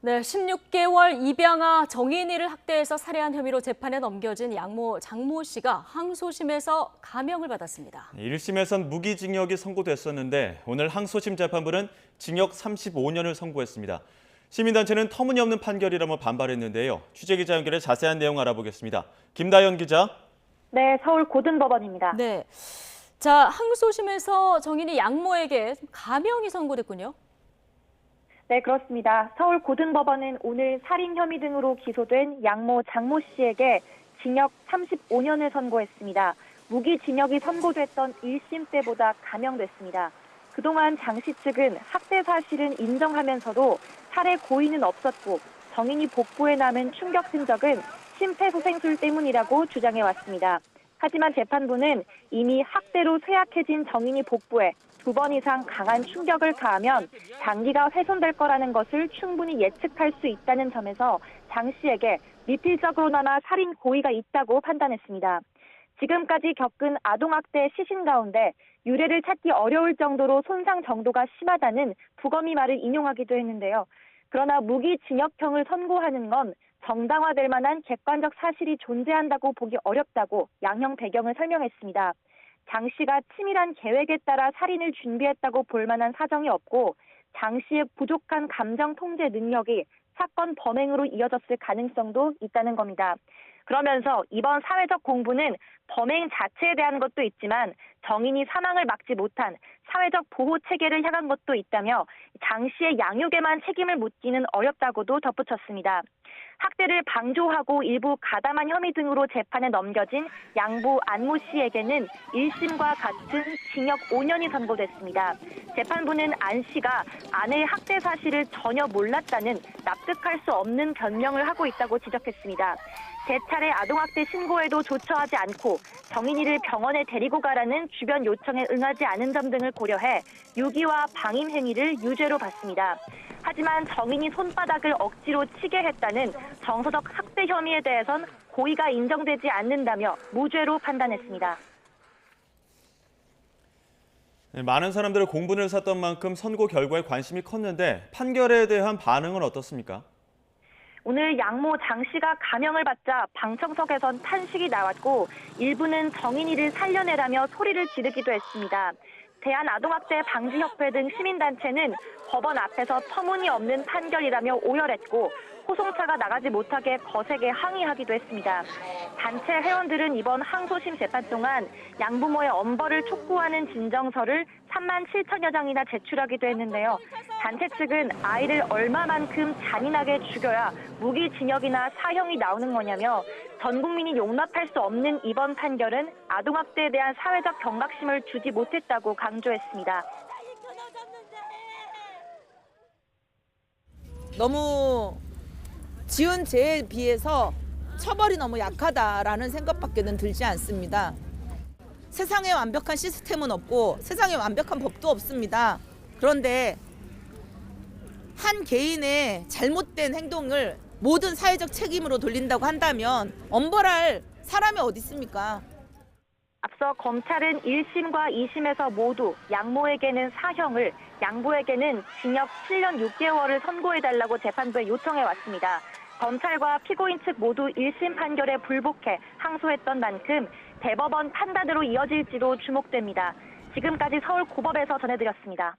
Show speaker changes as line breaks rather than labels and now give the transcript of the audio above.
네, 16개월 입양아 정인이를 학대해서 살해한 혐의로 재판에 넘겨진 양모 장모 씨가 항소심에서 감형을 받았습니다.
1심에선 무기징역이 선고됐었는데 오늘 항소심 재판부는 징역 35년을 선고했습니다. 시민단체는 터무니없는 판결이라며 반발했는데요. 취재기자 연결해 자세한 내용 알아보겠습니다. 김다연 기자.
네, 서울 고등법원입니다.
네, 자 항소심에서 정인이 양모에게 감형이 선고됐군요.
네, 그렇습니다. 서울 고등법원은 오늘 살인 혐의 등으로 기소된 양모 장모 씨에게 징역 35년을 선고했습니다. 무기징역이 선고됐던 1심 때보다 감형됐습니다. 그동안 장 씨 측은 학대 사실은 인정하면서도 살해 고의는 없었고 정인이 복부에 남은 충격 흔적은 심폐소생술 때문이라고 주장해왔습니다. 하지만 재판부는 이미 학대로 쇠약해진 정인이 복부에 2번 이상 강한 충격을 가하면 장기가 훼손될 거라는 것을 충분히 예측할 수 있다는 점에서 장 씨에게 미필적으로나마 살인 고의가 있다고 판단했습니다. 지금까지 겪은 아동학대 시신 가운데 유례를 찾기 어려울 정도로 손상 정도가 심하다는 부검의 말을 인용하기도 했는데요. 그러나 무기징역형을 선고하는 건 정당화될 만한 객관적 사실이 존재한다고 보기 어렵다고 양형 배경을 설명했습니다. 장 씨가 치밀한 계획에 따라 살인을 준비했다고 볼 만한 사정이 없고 장 씨의 부족한 감정 통제 능력이 사건 범행으로 이어졌을 가능성도 있다는 겁니다. 그러면서 이번 사회적 공부는 범행 자체에 대한 것도 있지만 정인이 사망을 막지 못한 사회적 보호 체계를 향한 것도 있다며 장 씨의 양육에만 책임을 묻기는 어렵다고도 덧붙였습니다. 학대를 방조하고 일부 가담한 혐의 등으로 재판에 넘겨진 양부 안모 씨에게는 1심과 같은 징역 5년이 선고됐습니다. 재판부는 안 씨가 아내의 학대 사실을 전혀 몰랐다는 납득할 수 없는 변명을 하고 있다고 지적했습니다. 세 차례 아동학대 신고에도 조처하지 않고 정인이를 병원에 데리고 가라는 주변 요청에 응하지 않은 점 등을 고려해 유기와 방임 행위를 유죄로 봤습니다. 하지만 정인이 손바닥을 억지로 치게 했다는 정서적 학대 혐의에 대해선 고의가 인정되지 않는다며 무죄로 판단했습니다.
많은 사람들의 공분을 샀던 만큼 선고 결과에 관심이 컸는데 판결에 대한 반응은 어떻습니까?
오늘 양모 장 씨가 감형을 받자 방청석에선 탄식이 나왔고 일부는 정인이를 살려내라며 소리를 지르기도 했습니다. 대한아동학대 방지협회 등 시민단체는 법원 앞에서 터무니없는 판결이라며 오열했고 호송차가 나가지 못하게 거세게 항의하기도 했습니다. 단체 회원들은 이번 항소심 재판 동안 양부모의 엄벌을 촉구하는 진정서를 3만 7천여 장이나 제출하기도 했는데요. 단체 측은 아이를 얼마만큼 잔인하게 죽여야 무기징역이나 사형이 나오는 거냐며 전 국민이 용납할 수 없는 이번 판결은 아동학대에 대한 사회적 경각심을 주지 못했다고 강조했습니다.
너무 지은 죄에 비해서 처벌이 너무 약하다라는 생각밖에는 들지 않습니다. 세상에 완벽한 시스템은 없고 세상에 완벽한 법도 없습니다. 그런데 한 개인의 잘못된 행동을 모든 사회적 책임으로 돌린다고 한다면 엄벌할 사람이 어디 있습니까?
앞서 검찰은 1심과 2심에서 모두 양모에게는 사형을, 양부에게는 징역 7년 6개월을 선고해달라고 재판부에 요청해왔습니다. 검찰과 피고인 측 모두 1심 판결에 불복해 항소했던 만큼 대법원 판단으로 이어질지도 주목됩니다. 지금까지 서울 고법에서 전해드렸습니다.